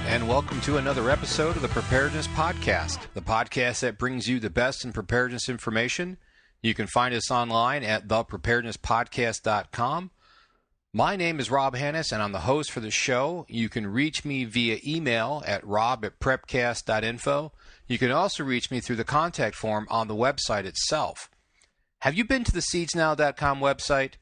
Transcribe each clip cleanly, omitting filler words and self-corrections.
and welcome to another episode of the Preparedness Podcast, the podcast that brings you the best in preparedness information. You can find us online at thepreparednesspodcast.com. My name is Rob Hannes, and I'm the host for the show. You can reach me via email at rob@prepcast.info. You can also reach me through the contact form on the website itself. Have you been to the seedsnow.com website?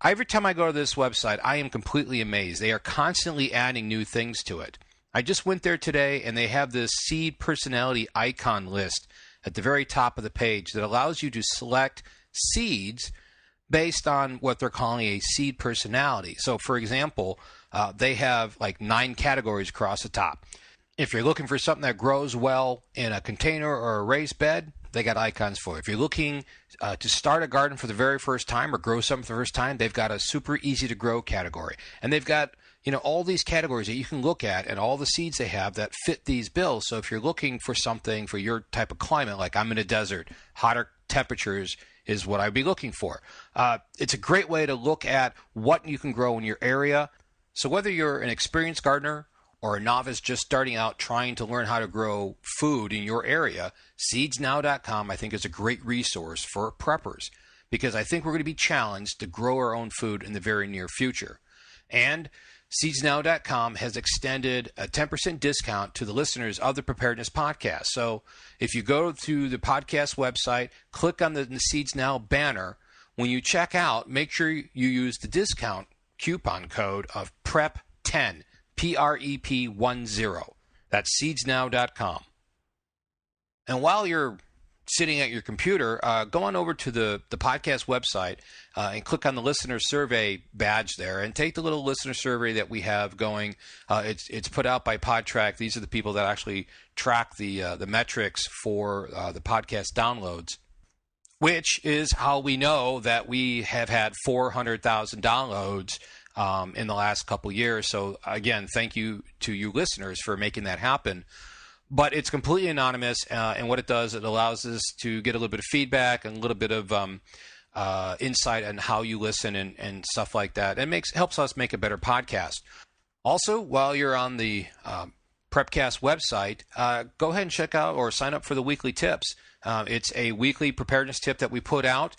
Every time I go to this website, I am completely amazed. They are constantly adding new things to it. I just went there today, and they have this seed personality icon list at the very top of the page that allows you to select seeds based on what they're calling a seed personality. So, for example, they have like 9 categories across the top. If you're looking for something that grows well in a container or a raised bed, they got icons for it. If you're looking to start a garden for the very first time or grow something for the first time, they've got a super easy to grow category. And they've got, all these categories that you can look at and all the seeds they have that fit these bills. So if you're looking for something for your type of climate, like I'm in a desert, hotter temperatures is what I'd be looking for. It's a great way to look at what you can grow in your area. So whether you're an experienced gardener or a novice just starting out trying to learn how to grow food in your area, seedsnow.com I think is a great resource for preppers, because I think we're going to be challenged to grow our own food in the very near future. And seedsnow.com has extended a 10% discount to the listeners of the Preparedness Podcast. So if you go to the podcast website, click on the Seeds Now banner, when you check out, make sure you use the discount coupon code of PREP10. PREP10. That's seedsnow.com. And while you're sitting at your computer, go on over to the podcast website and click on the listener survey badge there and take the little listener survey that we have going. It's put out by PodTrack. These are the people that actually track the metrics for the podcast downloads, which is how we know that we have had 400,000 downloads in the last couple years. So again, thank you to you listeners for making that happen. But it's completely anonymous, and what it does, it allows us to get a little bit of feedback and a little bit of insight on how you listen and stuff like that. It helps us make a better podcast. Also, while you're on the Prepcast website, go ahead and check out or sign up for the weekly tips. It's a weekly preparedness tip that we put out.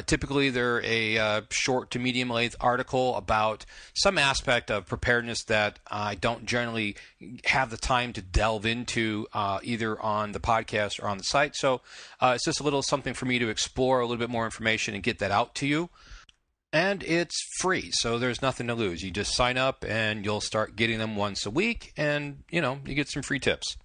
Typically, they're a short to medium length article about some aspect of preparedness that I don't generally have the time to delve into either on the podcast or on the site. So it's just a little something for me to explore a little bit more information and get that out to you. And it's free, so there's nothing to lose. You just sign up and you'll start getting them once a week, and you get some free tips.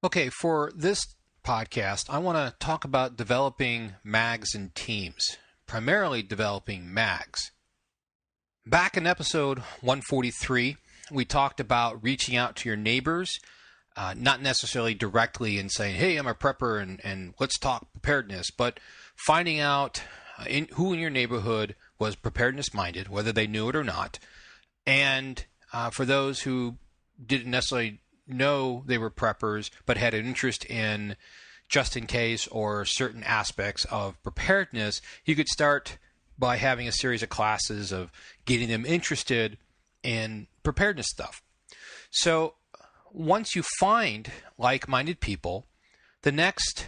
Okay, for this podcast, I want to talk about developing mags and teams, primarily developing mags. Back in episode 143, we talked about reaching out to your neighbors, not necessarily directly and saying, hey, I'm a prepper and let's talk preparedness, but finding out who in your neighborhood was preparedness minded, whether they knew it or not. And for those who didn't necessarily know they were preppers but had an interest in just in case or certain aspects of preparedness, you could start by having a series of classes of getting them interested in preparedness stuff. So once you find like-minded people, the next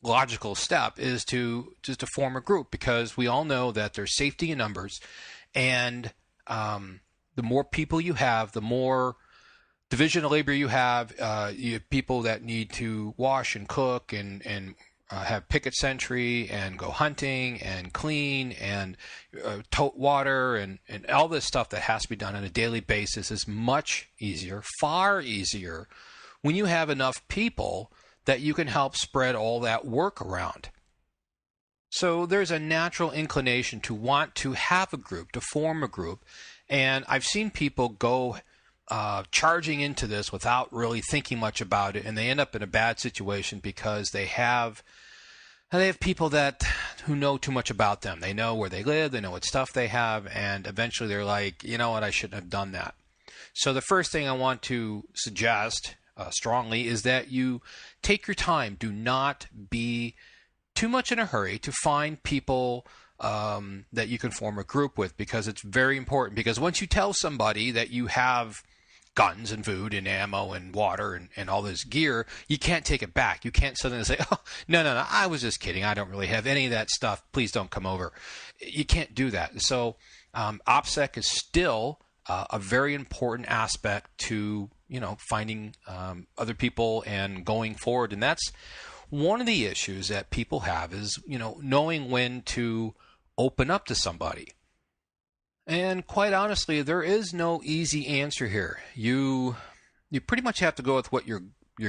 logical step is to form a group, because we all know that there's safety in numbers, and the more people you have, the more division of labor you have. You have people that need to wash and cook and have picket sentry and go hunting and clean and tote water and all this stuff that has to be done on a daily basis is much easier, far easier, when you have enough people that you can help spread all that work around. So there's a natural inclination to want to have a group, to form a group. And I've seen people go charging into this without really thinking much about it, and they end up in a bad situation because they have people who know too much about them. They know where they live, they know what stuff they have, and eventually they're like, you know what, I shouldn't have done that. So the first thing I want to suggest strongly is that you take your time. Do not be too much in a hurry to find people that you can form a group with, because it's very important. Because once you tell somebody that you have guns and food and ammo and water and all this gear, you can't take it back. You can't suddenly say, oh, no, I was just kidding. I don't really have any of that stuff. Please don't come over. You can't do that. So OPSEC is still a very important aspect to, finding other people and going forward. And that's one of the issues that people have is, knowing when to open up to somebody. And quite honestly, there is no easy answer here. You pretty much have to go with what your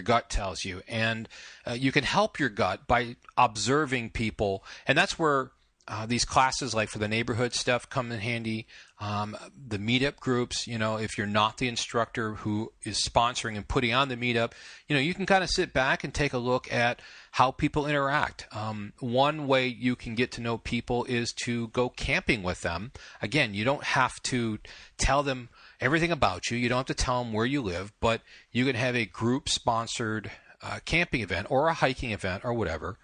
gut tells you, and you can help your gut by observing people, and that's where these classes, like for the neighborhood stuff, come in handy. The meetup groups, if you're not the instructor who is sponsoring and putting on the meetup, you can kind of sit back and take a look at how people interact. One way you can get to know people is to go camping with them. Again, you don't have to tell them everything about you. You don't have to tell them where you live, but you can have a group-sponsored camping event or a hiking event or whatever.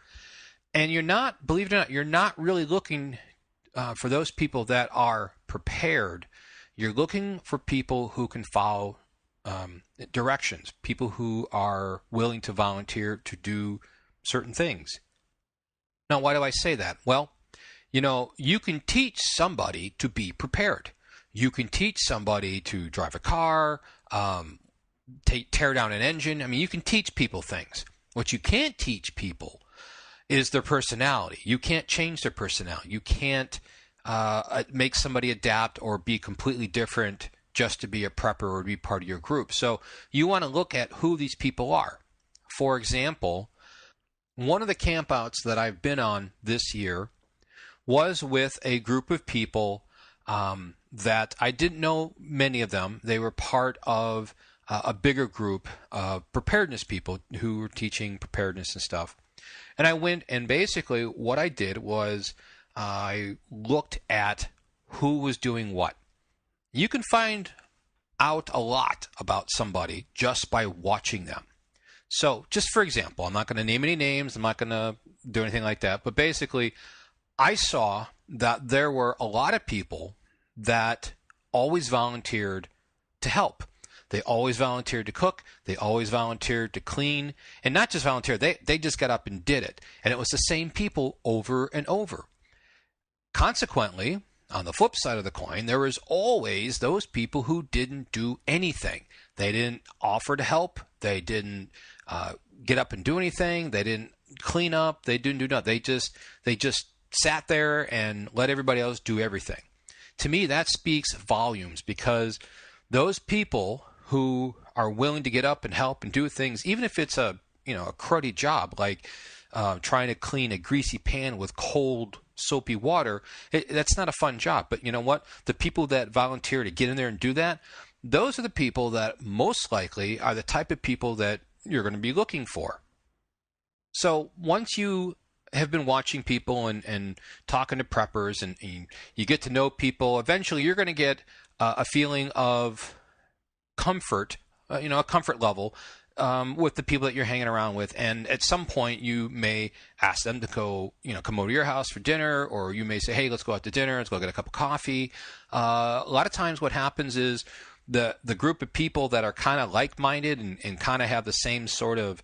And you're not, believe it or not, you're not really looking for those people that are prepared. You're looking for people who can follow directions, people who are willing to volunteer to do certain things. Now, why do I say that? Well, you can teach somebody to be prepared. You can teach somebody to drive a car, tear down an engine. I mean, you can teach people things. What you can't teach people is their personality. You can't change their personality. You can't make somebody adapt or be completely different just to be a prepper or to be part of your group. So you want to look at who these people are. For example, one of the campouts that I've been on this year was with a group of people that I didn't know many of them. They were part of a bigger group of preparedness people who were teaching preparedness and stuff. And I went, and basically what I did was I looked at who was doing what. You can find out a lot about somebody just by watching them. So just for example, I'm not going to name any names, I'm not going to do anything like that, but basically I saw that there were a lot of people that always volunteered to help. They always volunteered to cook. They always volunteered to clean. And not just volunteer, they just got up and did it. And it was the same people over and over. Consequently, on the flip side of the coin, there was always those people who didn't do anything. They didn't offer to help. They didn't get up and do anything. They didn't clean up. They didn't do nothing. They just sat there and let everybody else do everything. To me, that speaks volumes, because those people who are willing to get up and help and do things, even if it's a cruddy job like trying to clean a greasy pan with cold soapy water, that's not a fun job. But you know what? The people that volunteer to get in there and do that, those are the people that most likely are the type of people that you're going to be looking for. So once you have been watching people and talking to preppers and you get to know people, eventually you're going to get a feeling of comfort, a comfort level with the people that you're hanging around with. And at some point you may ask them to go, come over to your house for dinner, or you may say, hey, let's go out to dinner, let's go get a cup of coffee. A lot of times what happens is the group of people that are kind of like-minded and kind of have the same sort of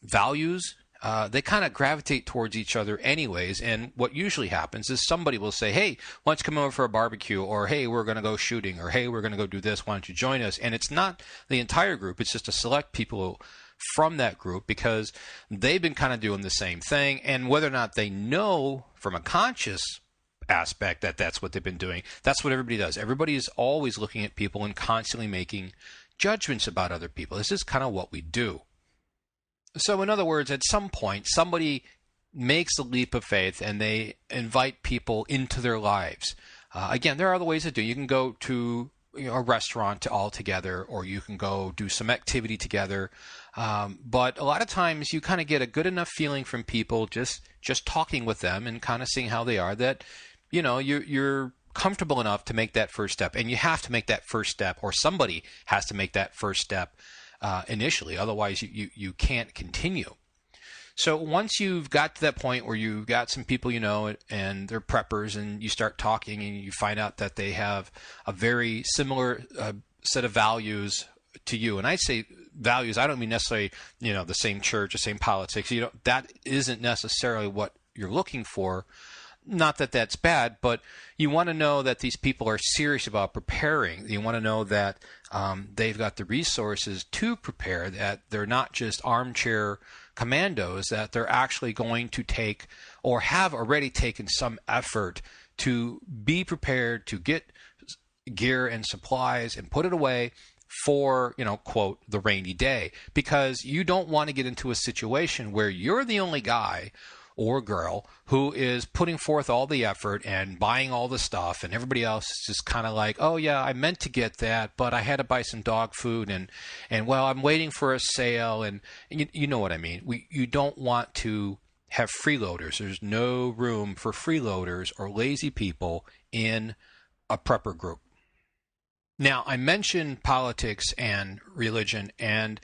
values, they kind of gravitate towards each other anyways. And what usually happens is somebody will say, hey, why don't you come over for a barbecue? Or, hey, we're going to go shooting. Or, hey, we're going to go do this. Why don't you join us? And it's not the entire group. It's just a select people from that group, because they've been kind of doing the same thing. And whether or not they know from a conscious aspect that that's what they've been doing, that's what everybody does. Everybody is always looking at people and constantly making judgments about other people. This is kind of what we do. So in other words, at some point, somebody makes a leap of faith and they invite people into their lives. Again, there are other ways to do it. You can go to a restaurant all together, or you can go do some activity together. But a lot of times you kind of get a good enough feeling from people just talking with them and kind of seeing how they are, that you're comfortable enough to make that first step. And you have to make that first step, or somebody has to make that first step initially. Otherwise, you can't continue. So once you've got to that point where you've got some people and they're preppers, and you start talking and you find out that they have a very similar set of values to you. And I say values, I don't mean necessarily, the same church, the same politics. That isn't necessarily what you're looking for. Not that that's bad, but you want to know that these people are serious about preparing. You want to know that they've got the resources to prepare, that they're not just armchair commandos, that they're actually going to take or have already taken some effort to be prepared to get gear and supplies and put it away for, quote, the rainy day. Because you don't want to get into a situation where you're the only guy or girl who is putting forth all the effort and buying all the stuff, and everybody else is just kind of like, oh yeah, I meant to get that, but I had to buy some dog food, and well, I'm waiting for a sale, and you know what I mean. You don't want to have freeloaders. There's no room for freeloaders or lazy people in a prepper group. Now, I mentioned politics and religion, and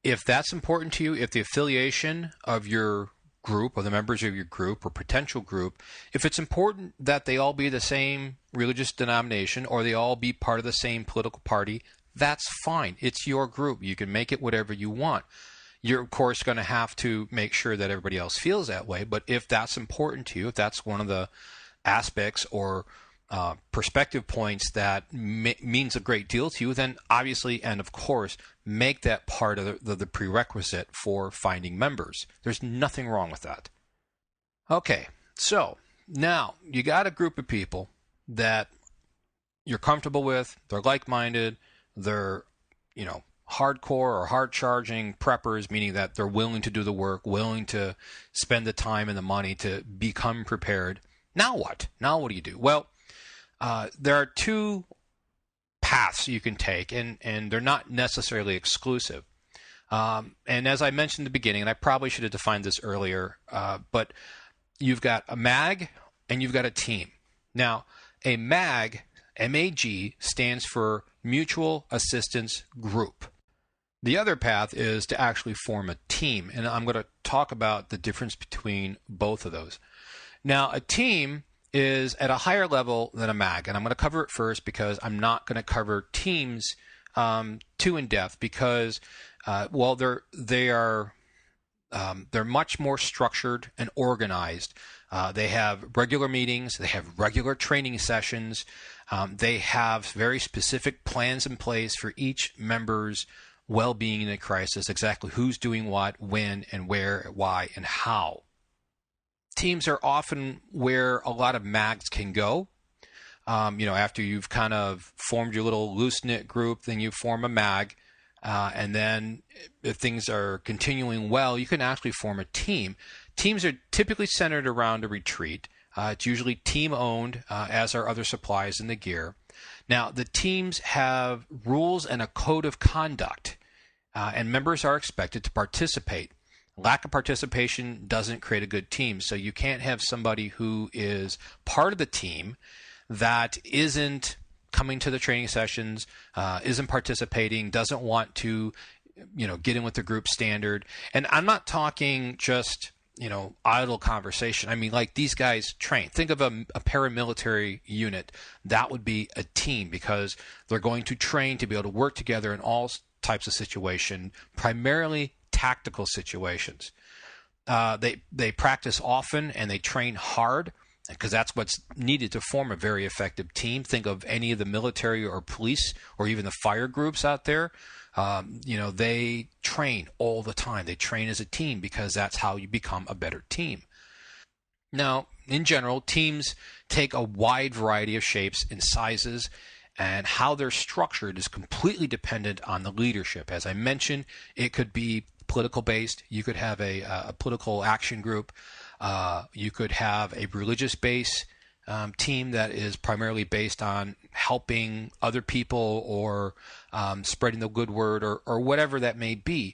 if that's important to you, if the affiliation of your group or the members of your group or potential group, if it's important that they all be the same religious denomination or they all be part of the same political party, that's fine. It's your group. You can make it whatever you want. You're, of course, going to have to make sure that everybody else feels that way. But if that's important to you, if that's one of the aspects or perspective points that means a great deal to you, then obviously and of course make that part of the prerequisite for finding members. There's nothing wrong with that. Okay, so now you got a group of people that you're comfortable with, they're like-minded, they're hardcore or hard-charging preppers, meaning that they're willing to do the work, willing to spend the time and the money to become prepared. Now what? Now what do you do? Well, there are two paths you can take, and they're not necessarily exclusive. And as I mentioned in the beginning, and I probably should have defined this earlier, but you've got a MAG and you've got a team. Now, a MAG, M-A-G, stands for Mutual Assistance Group. The other path is to actually form a team, and I'm going to talk about the difference between both of those. Now, a team is at a higher level than a MAG, and I'm going to cover it first because I'm not going to cover teams too in depth because, they're much more structured and organized. They have regular meetings, they have regular training sessions, they have very specific plans in place for each member's well-being in a crisis, exactly who's doing what, when, and where, why, and how. Teams are often where a lot of MAGs can go. After you've kind of formed your little loose-knit group, then you form a MAG. And then if things are continuing well, you can actually form a team. Teams are typically centered around a retreat. It's usually team-owned, as are other supplies and the gear. Now, the teams have rules and a code of conduct, and members are expected to participate. Lack of participation doesn't create a good team, so you can't have somebody who is part of the team that isn't coming to the training sessions, isn't participating, doesn't want to, get in with the group standard. And I'm not talking just, idle conversation. I mean, like these guys train. Think of a paramilitary unit. That would be a team because they're going to train to be able to work together in all types of situations, primarily tactical situations. They practice often and they train hard because that's what's needed to form a very effective team. Think of any of the military or police or even the fire groups out there. They train all the time. They train as a team because that's how you become a better team. Now, in general, teams take a wide variety of shapes and sizes, and how they're structured is completely dependent on the leadership. As I mentioned, it could be political based. You could have a political action group. You could have a religious base team that is primarily based on helping other people or spreading the good word or whatever that may be.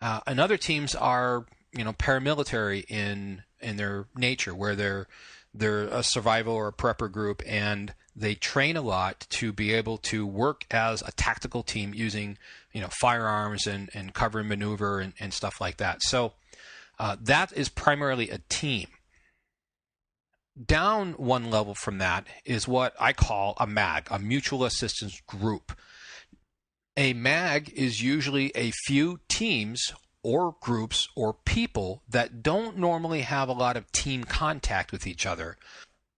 And other teams are paramilitary in their nature, where they're a survival or a prepper group, and they train a lot to be able to work as a tactical team using firearms and cover and maneuver and stuff like that. So that is primarily a team. Down one level from that is what I call a MAG, a mutual assistance group. A MAG is usually a few teams or groups or people that don't normally have a lot of team contact with each other,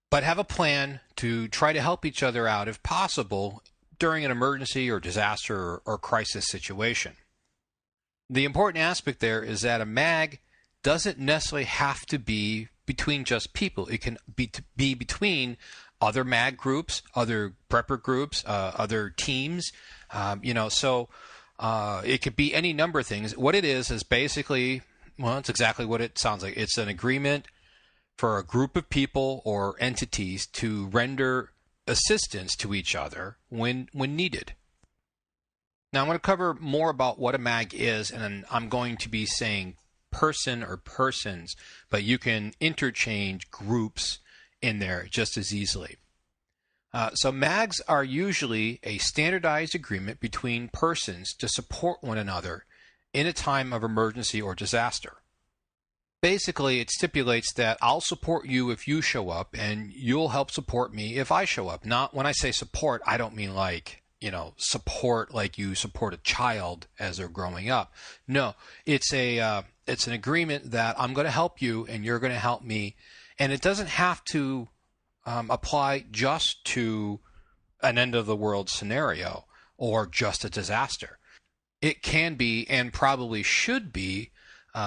but have a plan to try to help each other out if possible during an emergency or disaster or crisis situation. The important aspect there is that a MAG doesn't necessarily have to be between just people. It can be between other MAG groups, other prepper groups, other teams, so it could be any number of things. What it is basically, well, it's exactly what it sounds like. It's an agreement for a group of people or entities to render assistance to each other when needed. Now I'm going to cover more about what a MAG is, and I'm going to be saying person or persons, but you can interchange groups in there just as easily. So MAGs are usually a standardized agreement between persons to support one another in a time of emergency or disaster. Basically, it stipulates that I'll support you if you show up, and you'll help support me if I show up. Not when I say support, I don't mean support like you support a child as they're growing up. No, it's an agreement that I'm going to help you and you're going to help me, and it doesn't have to apply just to an end of the world scenario or just a disaster. It can be, and probably should be,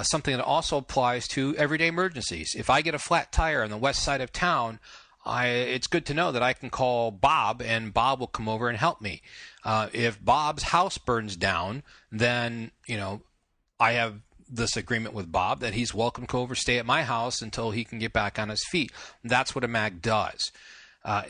something that also applies to everyday emergencies. If I get a flat tire on the west side of town, it's good to know that I can call Bob and Bob will come over and help me. If Bob's house burns down, then I have this agreement with Bob that he's welcome to go over, stay at my house until he can get back on his feet. That's what a MAG does.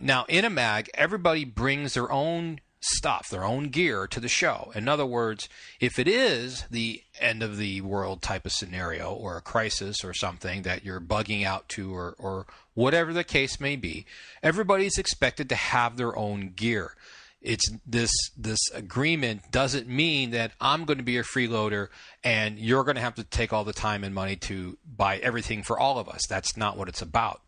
Now, in a MAG, everybody brings their own stuff, their own gear to the show. In other words, if it is the end of the world type of scenario or a crisis or something that you're bugging out to or whatever the case may be, everybody's expected to have their own gear. It's this agreement doesn't mean that I'm going to be a freeloader and you're going to have to take all the time and money to buy everything for all of us. That's not what it's about.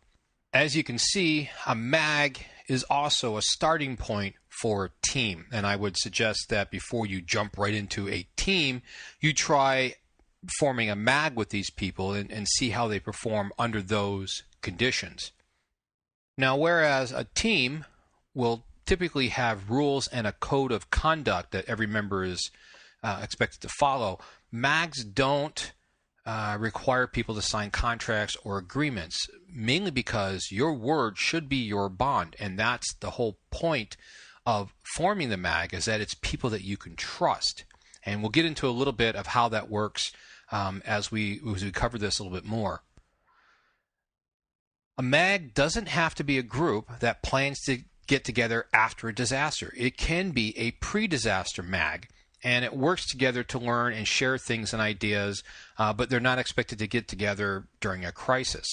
As you can see, a MAG is also a starting point for a team. And I would suggest that before you jump right into a team, you try forming a MAG with these people and see how they perform under those conditions. Now, whereas a team will typically have rules and a code of conduct that every member is expected to follow, MAGs don't require people to sign contracts or agreements, mainly because your word should be your bond. And that's the whole point of forming the MAG, is that it's people that you can trust. And we'll get into a little bit of how that works as we cover this a little bit more. A MAG doesn't have to be a group that plans to get together after a disaster. It can be a pre-disaster MAG, and it works together to learn and share things and ideas, but they're not expected to get together during a crisis.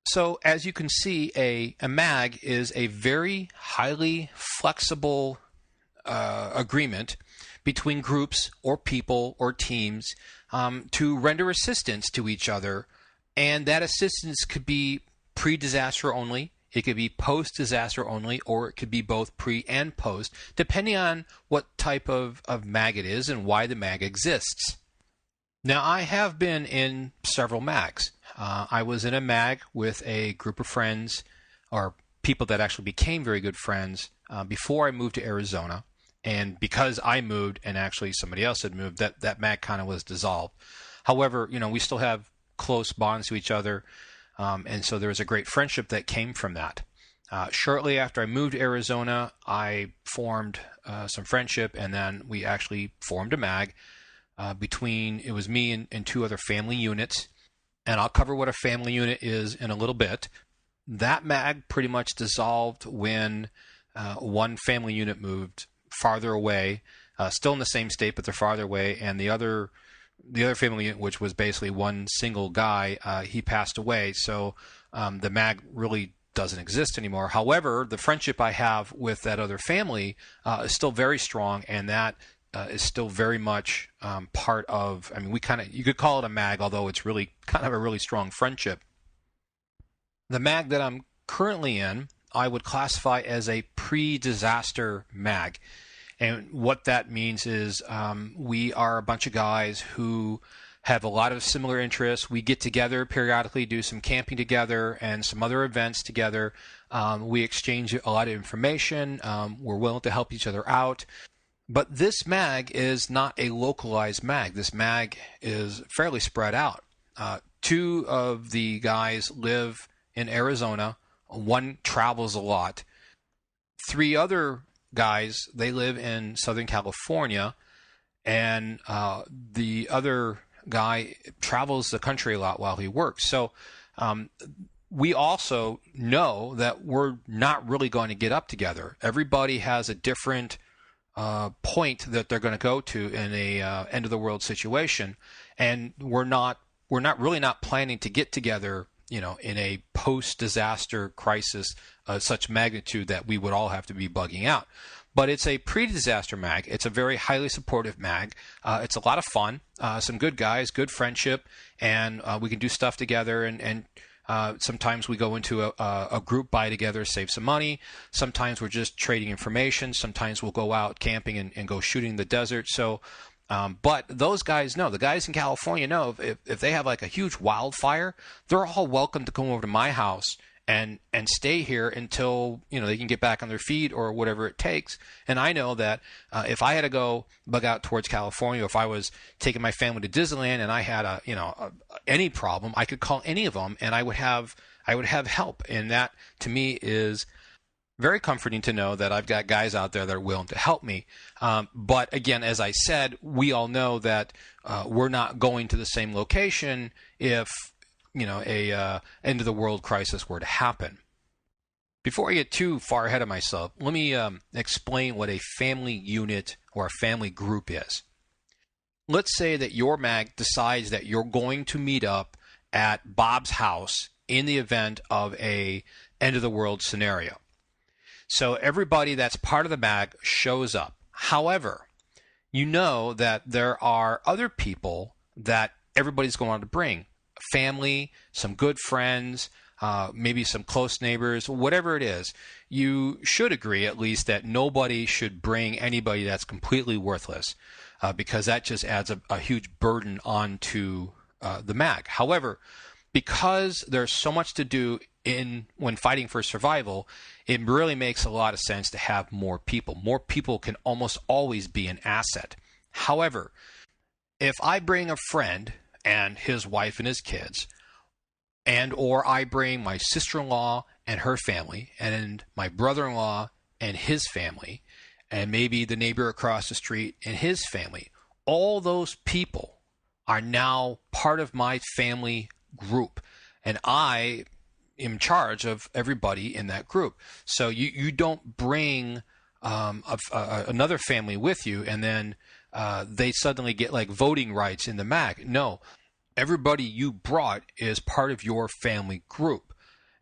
So as you can see, a MAG is a very highly flexible agreement between groups or people or teams to render assistance to each other, and that assistance could be pre-disaster only, it could be post-disaster only, or it could be both pre and post, depending on what type of MAG it is and why the MAG exists. Now, I have been in several MAGs. I was in a MAG with a group of friends, or people that actually became very good friends, before I moved to Arizona. And because I moved and actually somebody else had moved, that MAG kind of was dissolved. However, we still have close bonds to each other. And so there was a great friendship that came from that. Shortly after I moved to Arizona, I formed some friendship, and then we actually formed a MAG it was me and two other family units. And I'll cover what a family unit is in a little bit. That MAG pretty much dissolved when one family unit moved farther away, still in the same state, but they're farther away, and the other family unit, which was basically one single guy, he passed away. So the MAG really doesn't exist anymore. However, the friendship I have with that other family is still very strong, and that is still very much part of, you could call it a MAG, although it's really kind of a really strong friendship. The MAG that I'm currently in, I would classify as a pre-disaster MAG. And what that means is we are a bunch of guys who have a lot of similar interests. We get together periodically, do some camping together and some other events together. We exchange a lot of information. We're willing to help each other out. But this mag is not a localized mag. This mag is fairly spread out. Two of the guys live in Arizona. One travels a lot. Three other guys, they live in Southern California. And the other guy travels the country a lot while he works. So we also know that we're not really going to get up together. Everybody has a different point that they're going to go to in a end of the world situation, and we're not really not planning to get together, in a post-disaster crisis of such magnitude that we would all have to be bugging out. But it's a pre-disaster mag. It's a very highly supportive mag. It's a lot of fun, some good guys, good friendship, and we can do stuff together. And sometimes we go into a group buy together, save some money. Sometimes we're just trading information. Sometimes we'll go out camping and go shooting in the desert. So, but those guys know. The guys in California know if they have like a huge wildfire, they're all welcome to come over to my house and stay here until they can get back on their feet or whatever it takes. And I know that if I had to go bug out towards California, if I was taking my family to Disneyland and I had any problem, I could call any of them and I would have help. And that to me is very comforting to know that I've got guys out there that are willing to help me. But again, as I said, we all know that we're not going to the same location if a end of the world crisis were to happen. Before I get too far ahead of myself, let me explain what a family unit or a family group is. Let's say that your mag decides that you're going to meet up at Bob's house in the event of a end of the world scenario. So everybody that's part of the mag shows up. However, you know that there are other people that everybody's going to bring. Family, some good friends, maybe some close neighbors, whatever it is. You should agree at least that nobody should bring anybody that's completely worthless, because that just adds a huge burden onto the mag. However, because there's so much to do when fighting for survival, it really makes a lot of sense to have more people. More people can almost always be an asset. However, if I bring a friend and his wife and his kids, or I bring my sister-in-law and her family, and my brother-in-law and his family, and maybe the neighbor across the street and his family, all those people are now part of my family group, and I am in charge of everybody in that group. So you don't bring another family with you and then they suddenly get like voting rights in the mag. No, everybody you brought is part of your family group,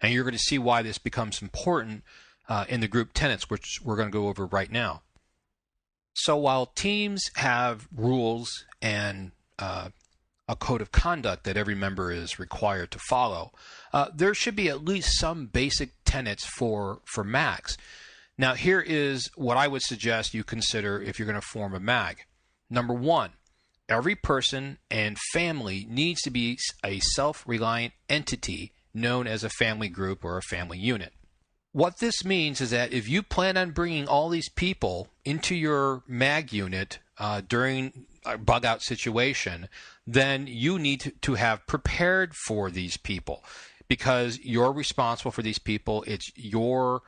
and you're going to see why this becomes important in the group tenets, which we're going to go over right now. So while teams have rules and a code of conduct that every member is required to follow, there should be at least some basic tenets for mags. Now, here is what I would suggest you consider if you're going to form a mag. Number one, every person and family needs to be a self-reliant entity known as a family group or a family unit. What this means is that if you plan on bringing all these people into your mag unit during a bug out situation, then you need to have prepared for these people, because you're responsible for these people. It's your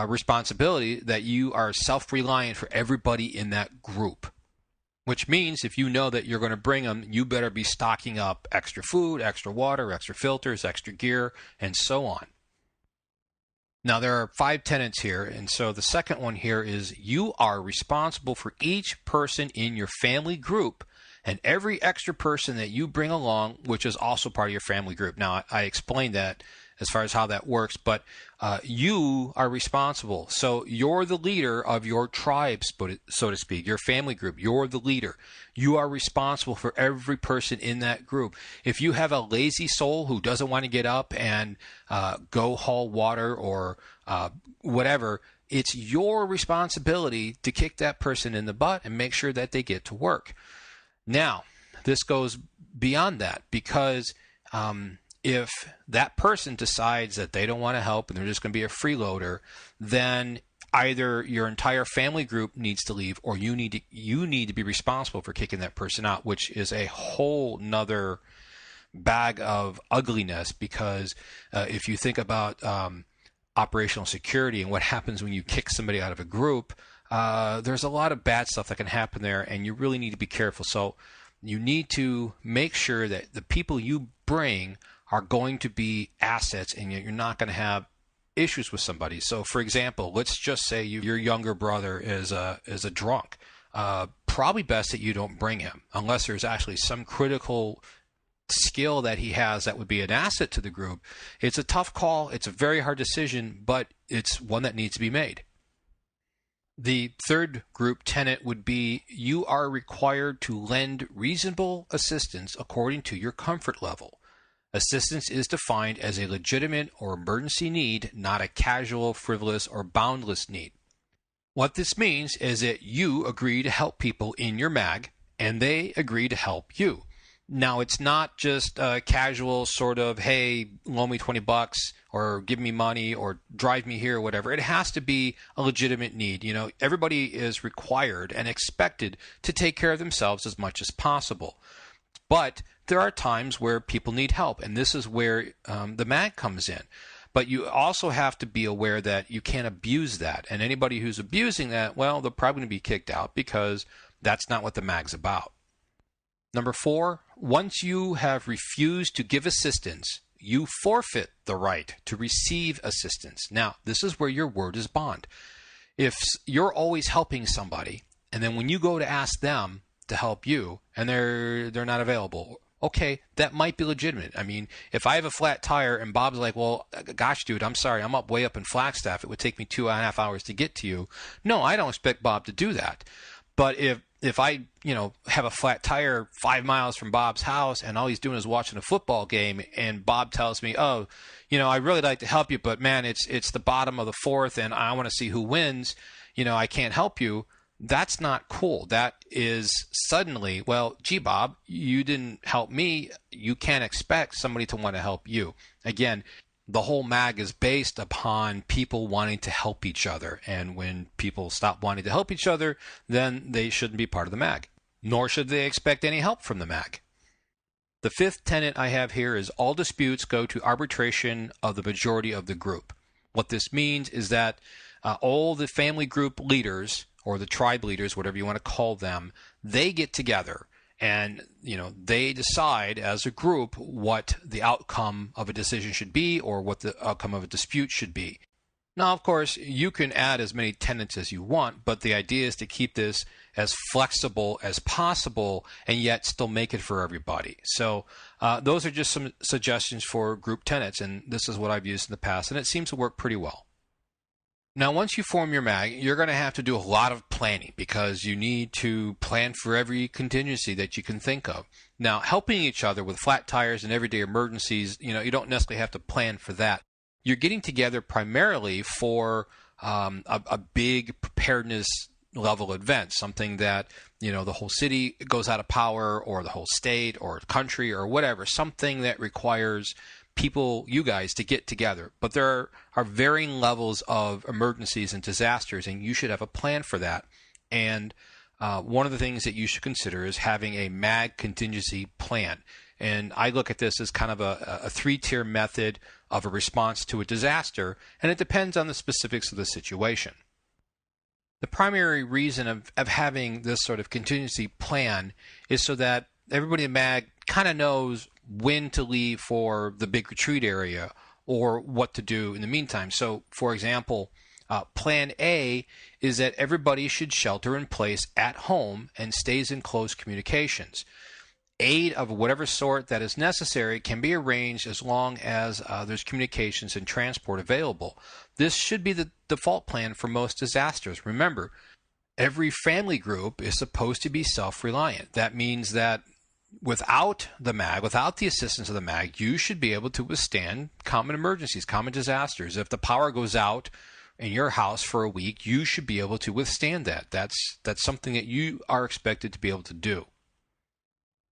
responsibility that you are self-reliant for everybody in that group, which means if you know that you're going to bring them, you better be stocking up extra food, extra water, extra filters, extra gear, and so on. Now, there are 5 tenets here, and so the second one here is you are responsible for each person in your family group and every extra person that you bring along, which is also part of your family group. Now, I explained that as far as how that works, but you are responsible. So you're the leader of your tribe, so to speak, your family group. You're the leader. You are responsible for every person in that group. If you have a lazy soul who doesn't want to get up and go haul water or whatever, it's your responsibility to kick that person in the butt and make sure that they get to work. Now, this goes beyond that, because if that person decides that they don't want to help and they're just going to be a freeloader, then either your entire family group needs to leave, or you need to be responsible for kicking that person out, which is a whole nother bag of ugliness. Because if you think about operational security and what happens when you kick somebody out of a group, there's a lot of bad stuff that can happen there, and you really need to be careful. So you need to make sure that the people you bring are going to be assets, and you're not going to have issues with somebody. So, for example, let's just say your younger brother is a drunk. Probably best that you don't bring him unless there's actually some critical skill that he has that would be an asset to the group. It's a tough call. It's a very hard decision, but it's one that needs to be made. The third group tenet would be you are required to lend reasonable assistance according to your comfort level. Assistance is defined as a legitimate or emergency need, not a casual, frivolous, or boundless need. What this means is that you agree to help people in your mag, and they agree to help you. Now, it's not just a casual sort of, hey, loan me $20 or give me money or drive me here or whatever. It has to be a legitimate need. You know, everybody is required and expected to take care of themselves as much as possible. But there are times where people need help, and this is where the MAG comes in. But you also have to be aware that you can't abuse that. And anybody who's abusing that, well, they're probably going to be kicked out, because that's not what the MAG's about. Number 4, once you have refused to give assistance, you forfeit the right to receive assistance. Now, this is where your word is bond. If you're always helping somebody, and then when you go to ask them to help you, and they're not available, okay, that might be legitimate. I mean, if I have a flat tire and Bob's like, well, gosh, dude, I'm sorry, I'm way up in Flagstaff. It would take me 2.5 hours to get to you. No, I don't expect Bob to do that. But if I, have a flat tire 5 miles from Bob's house and all he's doing is watching a football game, and Bob tells me, oh, I really like to help you, but man, it's the bottom of the fourth and I want to see who wins, I can't help you. That's not cool. That is suddenly, well, gee, Bob, you didn't help me. You can't expect somebody to want to help you. Again, the whole MAG is based upon people wanting to help each other. And when people stop wanting to help each other, then they shouldn't be part of the MAG, nor should they expect any help from the MAG. The 5th tenet I have here is all disputes go to arbitration of the majority of the group. What this means is that all the family group leaders, or the tribe leaders, whatever you want to call them, they get together and, they decide as a group what the outcome of a decision should be, or what the outcome of a dispute should be. Now, of course, you can add as many tenets as you want, but the idea is to keep this as flexible as possible and yet still make it for everybody. So those are just some suggestions for group tenets, and this is what I've used in the past, and it seems to work pretty well. Now, once you form your MAG, you're going to have to do a lot of planning, because you need to plan for every contingency that you can think of. Now, helping each other with flat tires and everyday emergencies, you don't necessarily have to plan for that. You're getting together primarily for a big preparedness level event, something that, the whole city goes out of power, or the whole state or country or whatever, something that requires people, you guys, to get together. But there are varying levels of emergencies and disasters, and you should have a plan for that. And one of the things that you should consider is having a MAG contingency plan. And I look at this as kind of a 3-tier method of a response to a disaster, and it depends on the specifics of the situation. The primary reason of having this sort of contingency plan is so that everybody in MAG kind of knows when to leave for the big retreat area, or what to do in the meantime. So, for example, Plan A is that everybody should shelter in place at home and stays in close communications. Aid of whatever sort that is necessary can be arranged as long as there's communications and transport available. This should be the default plan for most disasters. Remember, every family group is supposed to be self-reliant. That means that without the MAG, without the assistance of the MAG, you should be able to withstand common emergencies, common disasters. If the power goes out in your house for a week, you should be able to withstand that. That's something that you are expected to be able to do.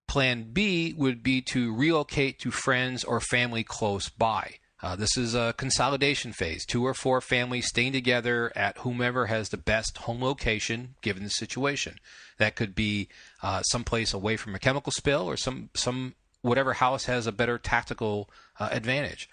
Plan B would be to relocate to friends or family close by. This is a consolidation phase. 2 or 4 families staying together at whomever has the best home location given the situation. That could be someplace away from a chemical spill, or some whatever house has a better tactical advantage.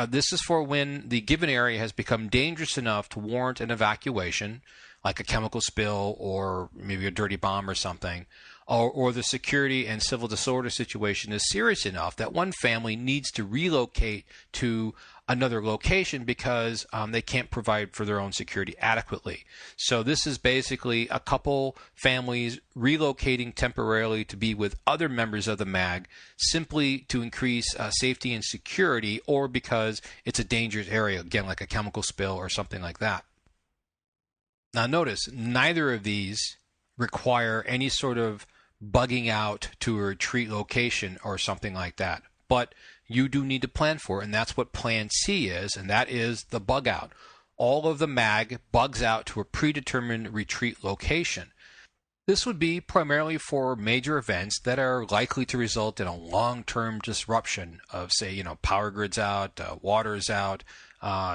This is for when the given area has become dangerous enough to warrant an evacuation, like a chemical spill or maybe a dirty bomb or something, or the security and civil disorder situation is serious enough that one family needs to relocate to another location because they can't provide for their own security adequately. So this is basically a couple families relocating temporarily to be with other members of the MAG, simply to increase safety and security, or because it's a dangerous area, again, like a chemical spill or something like that. Now notice, neither of these require any sort of bugging out to a retreat location or something like that. But you do need to plan for it, and that's what Plan C is, and that is the bug out. All of the MAG bugs out to a predetermined retreat location. This would be primarily for major events that are likely to result in a long-term disruption of, say, power grids out, water's out,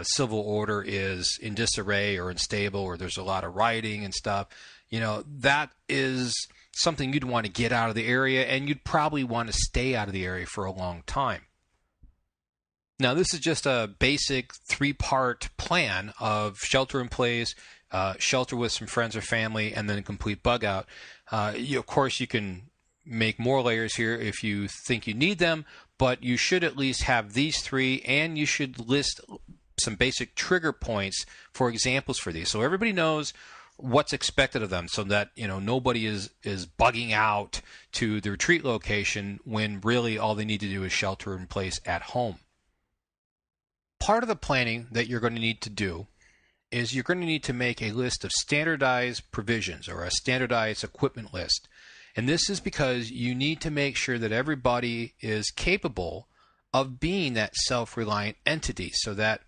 civil order is in disarray or unstable, or there's a lot of rioting and stuff. That is something you'd want to get out of the area, and you'd probably want to stay out of the area for a long time. Now, this is just a basic 3-part plan of shelter in place, shelter with some friends or family, and then a complete bug out. Of course, you can make more layers here if you think you need them, but you should at least have these 3, and you should list some basic trigger points for examples for these, so everybody knows what's expected of them, so that nobody is bugging out to the retreat location when really all they need to do is shelter in place at home. Part of the planning that you're going to need to do is you're going to need to make a list of standardized provisions, or a standardized equipment list. And this is because you need to make sure that everybody is capable of being that self-reliant entity, so that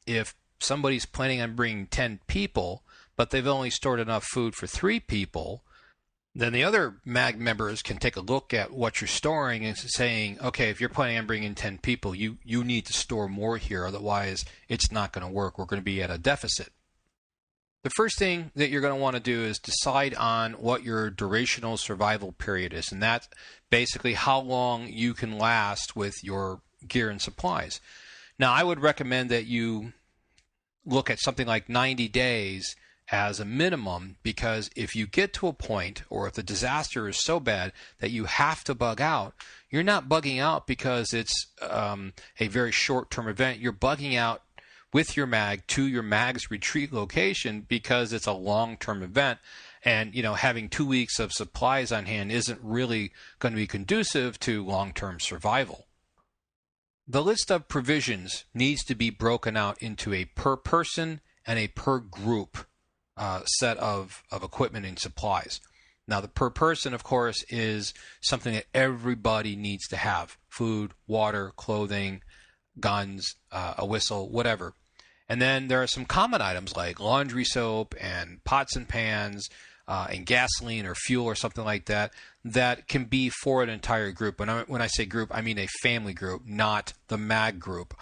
if somebody's planning on bringing 10 people, but they've only stored enough food for 3 people, then the other MAG members can take a look at what you're storing and saying, okay, if you're planning on bringing 10 people, you need to store more here, otherwise it's not going to work. We're going to be at a deficit. The first thing that you're going to want to do is decide on what your durational survival period is, and that's basically how long you can last with your gear and supplies. Now, I would recommend that you look at something like 90 days as a minimum, because if you get to a point, or if the disaster is so bad that you have to bug out, you're not bugging out because it's a very short-term event. You're bugging out with your MAG to your MAG's retreat location because it's a long-term event, and having 2 weeks of supplies on hand isn't really going to be conducive to long-term survival. The list of provisions needs to be broken out into a per person and a per group set of equipment and supplies. Now, the per person, of course, is something that everybody needs to have: food, water, clothing, guns, a whistle, whatever. And then there are some common items like laundry soap and pots and pans and gasoline or fuel or something like that, that can be for an entire group. When I say group, I mean a family group, not the MAG group.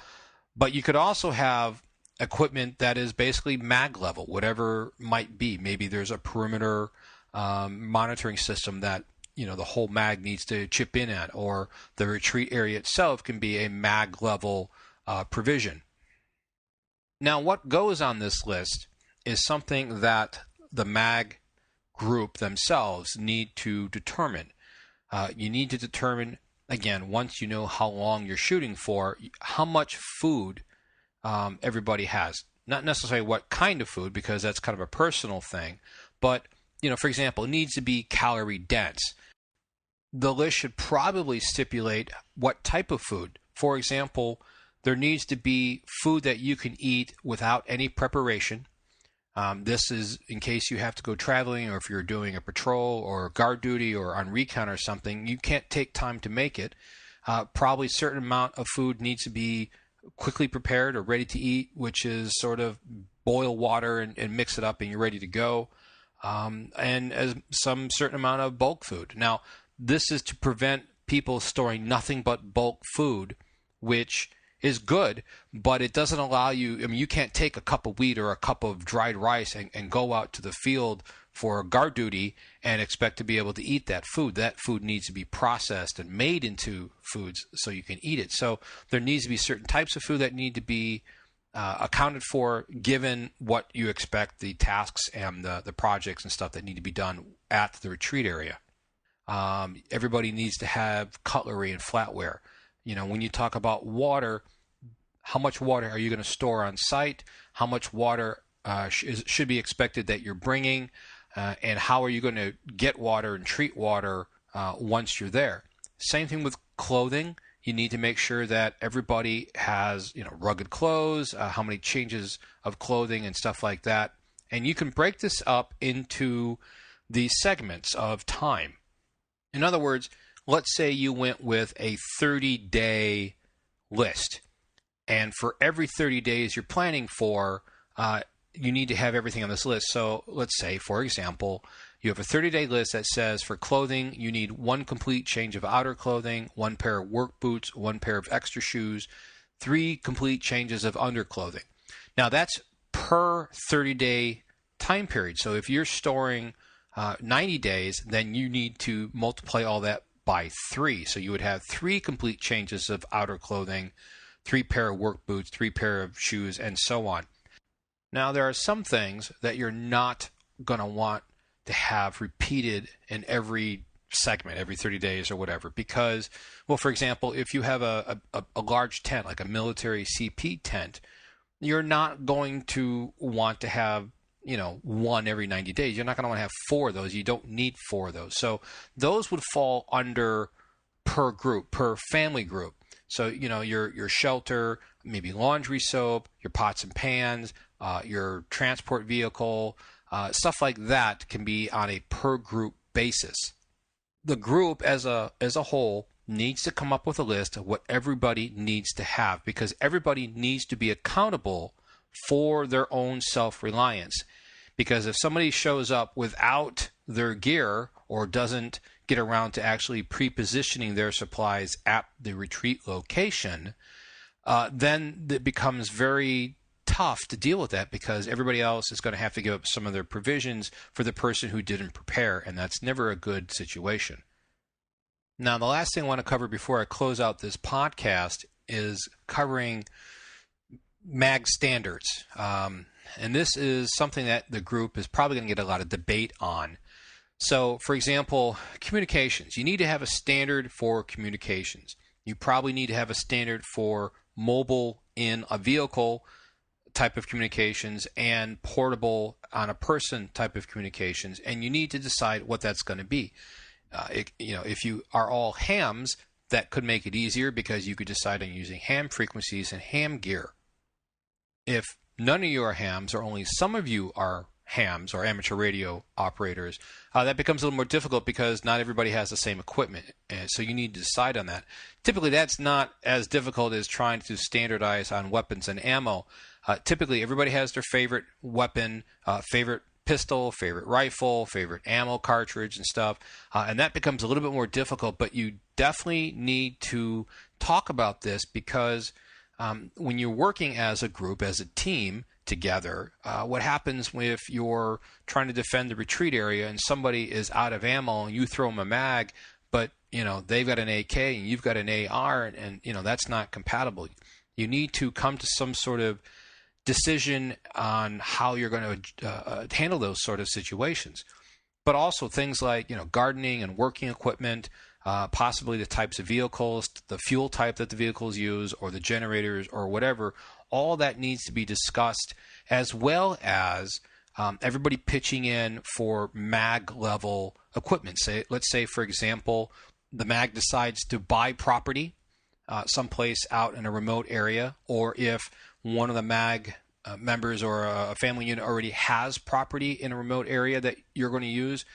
But you could also have equipment that is basically MAG level, whatever might be. Maybe there's a perimeter monitoring system that the whole MAG needs to chip in at, or the retreat area itself can be a MAG level provision. Now, what goes on this list is something that the MAG group themselves need to determine. You need to determine, again, once you know how long you're shooting for, how much food everybody has. Not necessarily what kind of food, because that's kind of a personal thing, but for example, it needs to be calorie dense. The list should probably stipulate what type of food. For example, there needs to be food that you can eat without any preparation. This is in case you have to go traveling, or if you're doing a patrol or guard duty or on recon or something, you can't take time to make it. Probably a certain amount of food needs to be quickly prepared or ready to eat, which is sort of boil water and mix it up and you're ready to go. And as some certain amount of bulk food. Now, this is to prevent people storing nothing but bulk food, which is good, but it doesn't allow you, I mean, you can't take a cup of wheat or a cup of dried rice and go out to the field for guard duty and expect to be able to eat that food. That food needs to be processed and made into foods so you can eat it. So there needs to be certain types of food that need to be accounted for given what you expect the tasks and the projects and stuff that need to be done at the retreat area. Everybody needs to have cutlery and flatware. You know, when you talk about water, how much water are you going to store on site? How much water should be expected that you're bringing? And how are you going to get water and treat water once you're there? Same thing with clothing. You need to make sure that everybody has, you know, rugged clothes, how many changes of clothing and stuff like that. And you can break this up into the segments of time. In other words, let's say you went with a 30-day list. And for every 30 days you're planning for, you need to have everything on this list. So let's say, for example, you have a 30-day list that says for clothing, you need 1 complete change of outer clothing, 1 pair of work boots, 1 pair of extra shoes, 3 complete changes of underclothing. Now that's per 30-day time period. So if you're storing 90 days, then you need to multiply all that by 3. So you would have 3 complete changes of outer clothing, 3 pair of work boots, 3 pair of shoes, and so on. Now, there are some things that you're not going to want to have repeated in every segment, every 30 days or whatever, because, well, for example, if you have a large tent, like a military CP tent, you're not going to want to have, you know, 1 every 90 days. You're not going to want to have 4 of those. You don't need 4 of those. So those would fall under per group, per family group. So, you know, your shelter, maybe laundry soap, your pots and pans, your transport vehicle, stuff like that can be on a per group basis. The group as a whole needs to come up with a list of what everybody needs to have, because everybody needs to be accountable for their own self-reliance. Because if somebody shows up without their gear or doesn't get around to actually pre-positioning their supplies at the retreat location, then it becomes very tough to deal with that, because everybody else is going to have to give up some of their provisions for the person who didn't prepare, and that's never a good situation. Now, the last thing I want to cover before I close out this podcast is covering MAG standards. And this is something that the group is probably going to get a lot of debate on. So, for example, communications. You need to have a standard for communications. You probably need to have a standard for mobile in a vehicle type of communications and portable on a person type of communications, and you need to decide what that's going to be. If you are all hams, that could make it easier because you could decide on using ham frequencies and ham gear. If none of you are hams, or only some of you are hams or amateur radio operators, that becomes a little more difficult because not everybody has the same equipment, and so you need to decide on that. Typically, that's not as difficult as trying to standardize on weapons and ammo. Typically, everybody has their favorite weapon, favorite pistol, favorite rifle, favorite ammo cartridge and stuff, and that becomes a little bit more difficult, but you definitely need to talk about this because when you're working as a group, as a team together, what happens if you're trying to defend the retreat area and somebody is out of ammo and you throw them a mag, but they've got an AK and you've got an AR, and that's not compatible. You need to come to some sort of decision on how you're going to handle those sort of situations. But also things like gardening and working equipment, possibly the types of vehicles, the fuel type that the vehicles use, or the generators, or whatever. All that needs to be discussed, as well as everybody pitching in for MAG level equipment. Let's say, for example, the MAG decides to buy property someplace out in a remote area, or if one of the MAG members or a family unit already has property in a remote area that you're going to use,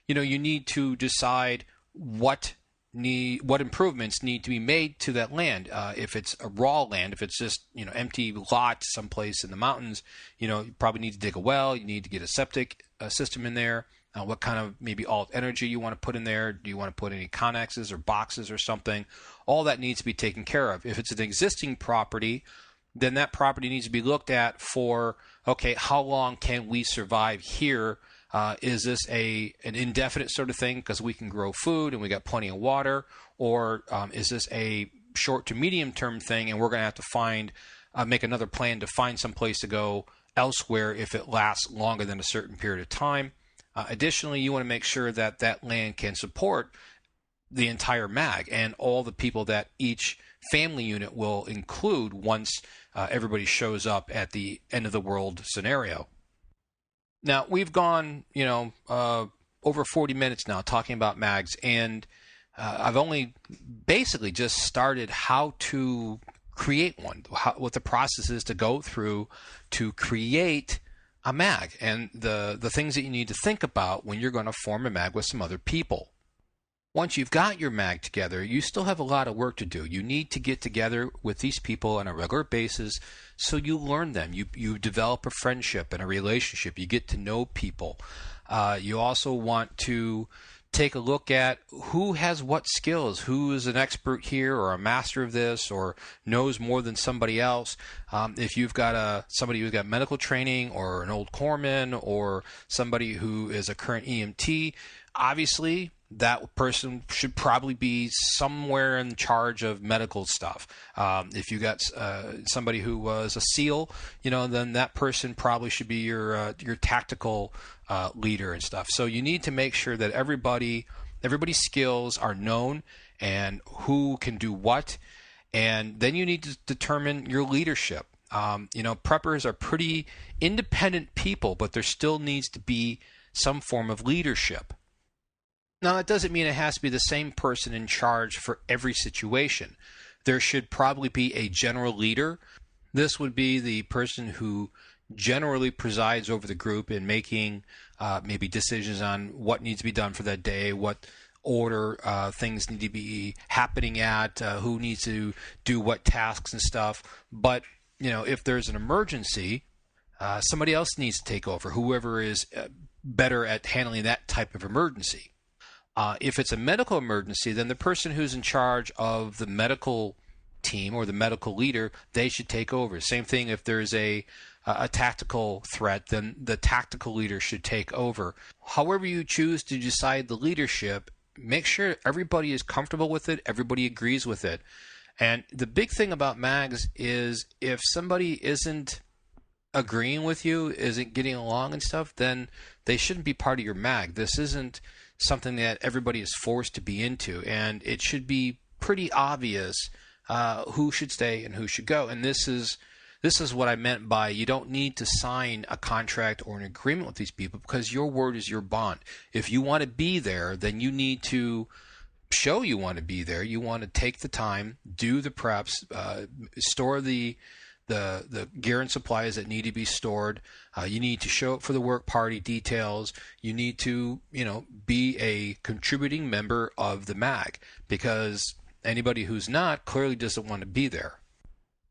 you need to decide what what improvements need to be made to that land. If it's a raw land, if it's just empty lot someplace in the mountains, you probably need to dig a well. You need to get a septic system in there. What kind of maybe alt energy you want to put in there? Do you want to put any connexes or boxes or something? All that needs to be taken care of. If it's an existing property, then that property needs to be looked at for, okay, how long can we survive here? Is this an indefinite sort of thing because we can grow food and we got plenty of water? Or is this a short to medium term thing and we're going to have to make another plan to find some place to go elsewhere if it lasts longer than a certain period of time? Additionally, you want to make sure that that land can support the entire MAG and all the people that each family unit will include once everybody shows up at the end of the world scenario. Now, we've gone, over 40 minutes now talking about MAGs, and I've only basically just started how to create one, what the process is to go through to create a MAG, and the things that you need to think about when you're going to form a MAG with some other people. Once you've got your MAG together, you still have a lot of work to do. You need to get together with these people on a regular basis so you learn them. You develop a friendship and a relationship. You get to know people. You also want to take a look at who has what skills, who is an expert here or a master of this or knows more than somebody else. If you've got somebody who's got medical training or an old corpsman or somebody who is a current EMT, obviously that person should probably be somewhere in charge of medical stuff. If you got somebody who was a SEAL, then that person probably should be your tactical leader and stuff. So you need to make sure that everybody's skills are known and who can do what, and then you need to determine your leadership. Preppers are pretty independent people, but there still needs to be some form of leadership. Now, that doesn't mean it has to be the same person in charge for every situation. There should probably be a general leader. This would be the person who generally presides over the group in making maybe decisions on what needs to be done for that day, what order things need to be happening at, who needs to do what tasks and stuff. But, if there's an emergency, somebody else needs to take over, whoever is better at handling that type of emergency. If it's a medical emergency, then the person who's in charge of the medical team or the medical leader, they should take over. Same thing if there's a tactical threat, then the tactical leader should take over. However you choose to decide the leadership, make sure everybody is comfortable with it, everybody agrees with it. And the big thing about MAGs is if somebody isn't agreeing with you, isn't getting along and stuff, then they shouldn't be part of your MAG. This isn't something that everybody is forced to be into, and it should be pretty obvious who should stay and who should go. And this is what I meant by you don't need to sign a contract or an agreement with these people because your word is your bond. If you want to be there, then you need to show you want to be there. You want to take the time, do the preps, store the gear and supplies that need to be stored. You need to show up for the work party details. You need to, be a contributing member of the MAG because anybody who's not clearly doesn't want to be there.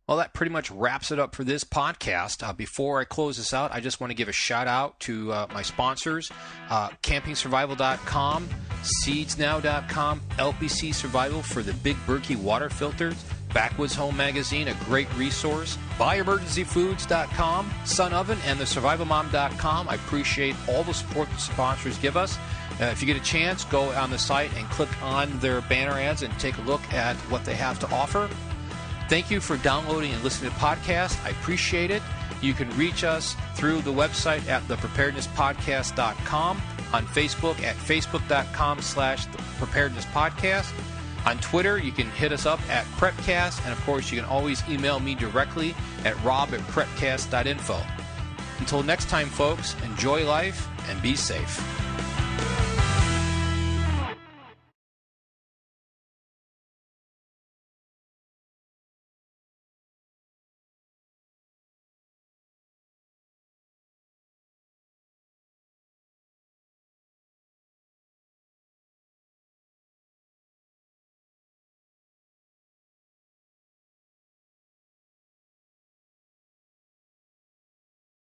Well, that pretty much wraps it up for this podcast. Before I close this out, I just want to give a shout out to my sponsors, CampingSurvival.com, SeedsNow.com, LPC Survival for the Big Berkey water filters, Backwoods Home Magazine, a great resource, BuyEmergencyFoods.com, Sun Oven, and thesurvivalmom.com. I appreciate all the support the sponsors give us. If you get a chance, go on the site and click on their banner ads and take a look at what they have to offer. Thank you for downloading and listening to the podcast. I appreciate it. You can reach us through the website at thepreparednesspodcast.com, on Facebook at facebook.com/thepreparednesspodcast. On Twitter, you can hit us up at Prepcast, and of course, you can always email me directly at rob@prepcast.info. Until next time, folks, enjoy life and be safe.